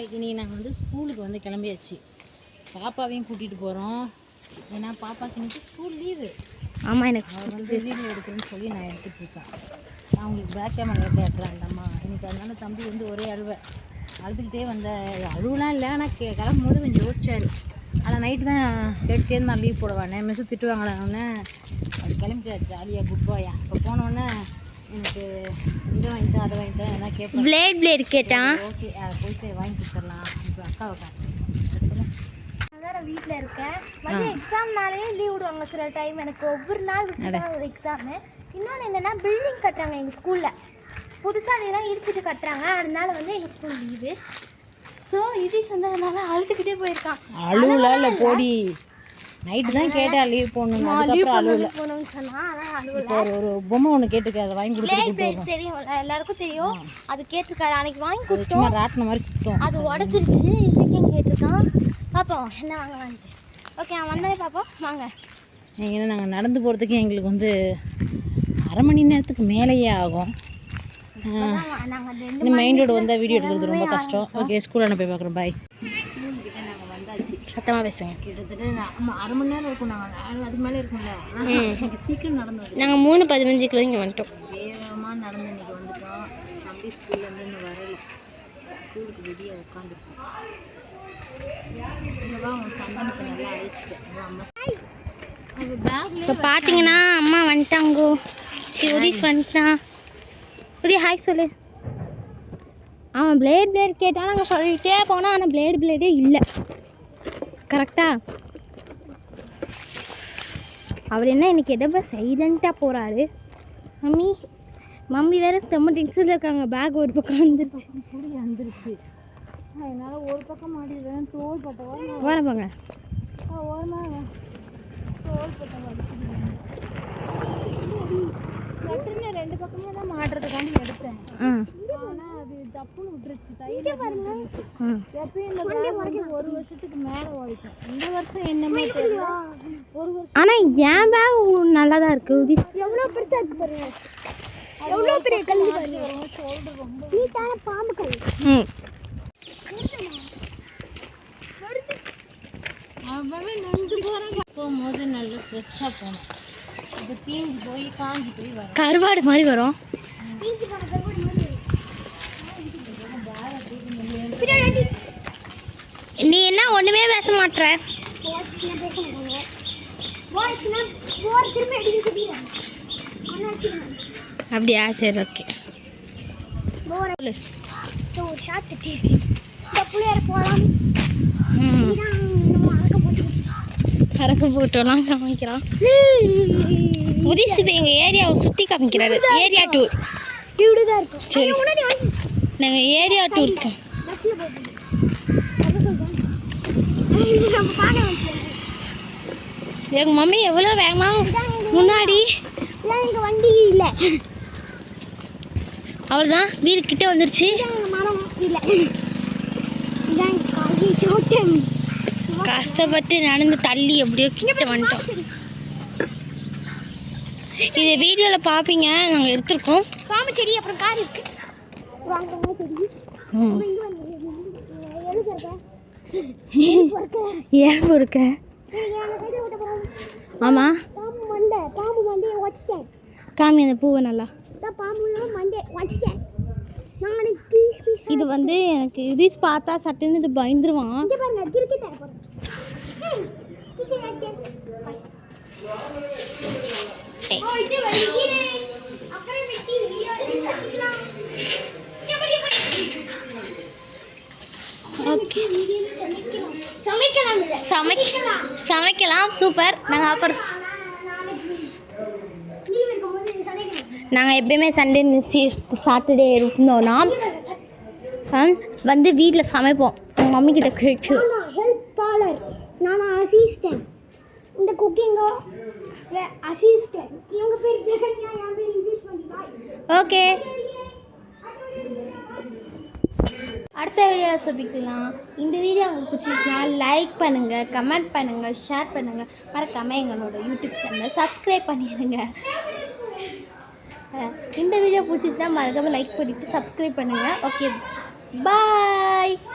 Hi, இன்றைக்கி நாங்கள் வந்து ஸ்கூலுக்கு வந்து கிளம்பியாச்சு. பாப்பாவையும் கூட்டிகிட்டு போகிறோம். ஏன்னா பாப்பாவுக்கு இன்றைக்கி ஸ்கூல் லீவு. ஆமாம், எனக்கு அவர் வந்து வீடியோ எடுக்கணும்னு சொல்லி நான் எடுத்துகிட்டு இருக்கேன். நான் உங்களுக்கு பேக் கேமரா கேட்குறேன் அந்தம்மா இன்றைக்கி. அதனால தம்பி வந்து ஒரே அழுதுகிட்டே வந்த அழுவலாம் இல்லை, ஆனால் கிளம்பும் போது கொஞ்சம் யோசிச்சார். ஆனால் நைட்டு தான் கேட்டுட்டே இருந்தால் லீவ் போடுவானே, மிஸ்ஸு திட்டுவாங்களான்னு அது கிளம்பிட்டார் ஜாலியாக குட் பாயா. இப்போ போனோடனே எனக்கு இதை வாங்கிட்டு அதை வாங்கிட்டு என்ன கேட்பேன். பிளேட் கேட்டான். ஓகே, அதை போயிட்டு வாங்கி கொடுத்துடலாம். இப்போ அக்காவை நான் வீட்டில் இருக்கேன். வந்து எக்ஸாம்னாலே லீவ் விடுவாங்க சில டைம். எனக்கு ஒவ்வொரு நாள் ஒரு எக்ஸாமு. இன்னொன்று என்னென்னா, பில்டிங் கட்டுறாங்க எங்கள் ஸ்கூலில். புதுசாக அதெல்லாம் இடிச்சிட்டு கட்டுறாங்க. அதனால வந்து எங்கள் ஸ்கூல் லீவு. ஸோ இது சொன்னதுனால அழுதுகிட்டே போயிருக்கான். அழுவலாம் இல்லை போடி, நைட்டு தான் கேட்டேன் லீவ் போடணும். போகணும்னு சொன்னால் ஆனால் அழுவல. ஒரு பொம்மை ஒன்று கேட்டுருக்கேன், அதை வாங்கி கொடுத்து தெரியும், எல்லாருக்கும் தெரியும். அது கேட்டிருக்காரு. அன்னைக்கு வாங்கி கொடுத்தோம். ராட்டின மாதிரி சுத்தம். அது உடச்சிருச்சு. இதுக்கும் கேட்டிருக்கான். பார்ப்போம் என்ன வாங்க வாங்கிட்டு. ஓகே, நான் வந்தாலே பார்ப்போம் வாங்க. ஏன்னா நாங்கள் நடந்து போகிறதுக்கு எங்களுக்கு வந்து அரை மணி நேரத்துக்கு மேலேயே ஆகும். இந்த மெயின் ரோடு வந்தால் வீடியோ எடுக்கிறது ரொம்ப கஷ்டம். ஓகே, ஸ்கூலில் நான் போய் பார்க்குறோம். பாய். நாங்கள் வந்தாச்சு. சத்தமாக பேசுங்க. கிட்டத்தட்ட அரை மணி நேரம் இருக்கும். நாங்கள் அதுக்கு மேலே இருக்கும்ல. இன்றைக்கி சீக்கிரம் நடந்தது. நாங்கள் 3:15 இங்கே வந்துட்டோம். வேகமாக நடந்து இன்றைக்கி வந்துட்டோம். தம்பி ஸ்கூல்லேருந்து இன்னும் வரலை. ஸ்கூலுக்கு வெளியே உட்காந்துருக்கோம். சந்தனத்தை நல்லா அழிச்சிட்டேன். இப்போ பார்த்தீங்கன்னா அம்மா வந்துட்டாங்கோ. சரி, உதீஷ் வந்துட்டான். உதய ஹாய் சொல்லு. அவன் பிளேட் கேட்டால் நாங்கள் சொல்லிகிட்டே போனோம். ஆனால் பிளேடே இல்லை. கரெக்டாக அவர் என்ன இன்னைக்கு எதோ சைலண்ட்டாக போகிறாரு. மம்மி வேறு செம்ம டென்ஷனில் இருக்காங்க. பேக் ஒரு பக்கம் வந்துருச்சு. என்னால் ஒரு பக்கம் மாட்டிடுறேன். தோல் பட்ட வரப்பாங்க. ஓரமாக தோல் பட்ட சட்டுன்னு 2 பக்கமே தான் மாட்டுறதுக்காண்டி எடுத்தேன். ஆனால் அது தப்புன்னு விட்டுருச்சு. தைரியம் பாருங்க. எப்பயும் இந்த பேக் 1 வருஷத்துக்கு மேலே ஓடிக்கும். இந்த வருஷம் என்னமே தெரியல. 1 வருஷம். ஆனால் என் பேக் நல்லா தான் இருக்குது. எவ்வளோ பெருசாக இருக்கு பாருங்க. எவ்வளோ பெரிய கல் பாருங்க. ஷோல்டர் ரொம்ப நீட்டான பாம்பு கல். அவன் நொந்து போகிறான். போகும்போது நல்லா ஃப்ரெஷ்ஷாக போகணும். இது பீஞ்சு போய் காஞ்சி போய் வரும். கருவாடு மாதிரி வரும். நீ என்ன ஒன்றுமே பேச மாட்டேற? அப்படியா? சரி, ஓகே. கறக்க போட்டோலாம் காமிக்கிறான். உதீஷ் இப்போ எங்கள் ஏரியாவை சுற்றி காமிக்கிறாரு. ஏரியா டூர் இப்படி தான் இருக்கும். சரி, நாங்கள் ஏரியா டூர் இருக்கோம். எங்கள் மம்மி எவ்வளோ வேகமாக முன்னாடி. எங்கள் வண்டி இல்லை, அவ்வளோதான். வீடு கிட்டே வந்துருச்சு. கஷ்டப்பட்டு நடந்து தள்ளி எப்படியோ கிட்ட வந்துட்டோம். இதை வீடியோவில் பார்ப்பீங்க. நாங்கள் எடுத்துருக்கோம். பாம்பு செடி அப்புறம் கார் இருக்கு. ஏன் இருக்க? ஆமாம், காமி அந்த பூவை நல்லா. இது வந்து எனக்கு இது பார்த்தா சட்டுன்னு இது பயந்துருவான். சமைக்கலாம். சூப்பர். நாங்கள் எப்பயுமே சண்டே சாட்டர்டே இருந்தோம்னா வந்து வீட்டில் சமைப்போம். எங்கள் மம்மி கிட்ட கேட்டு. ஹெல்ப்பாளர் நான் அசிஸ்டன்ட். இந்த குக்கிங்கோ அசிஸ்டன்ட். இவங்க பேர் தேகன்யா, என் பேர் இங்கிலீஷ் பண்ணிக்கலாம். ஓகே, அடுத்த வீடியோ சந்திக்கலாம். இந்த வீடியோ உங்களுக்கு பிடிச்சிருந்தா லைக் பண்ணுங்கள், கமெண்ட் பண்ணுங்கள், ஷேர் பண்ணுங்கள். மறக்காமல் எங்களோட யூடியூப் சேனலை சப்ஸ்கிரைப் பண்ணிடுங்க. இந்த வீடியோ பிடிச்சிச்சுன்னா மறக்காமல் லைக் பண்ணிவிட்டு சப்ஸ்கிரைப் பண்ணுங்கள். ஓகே, பாய்.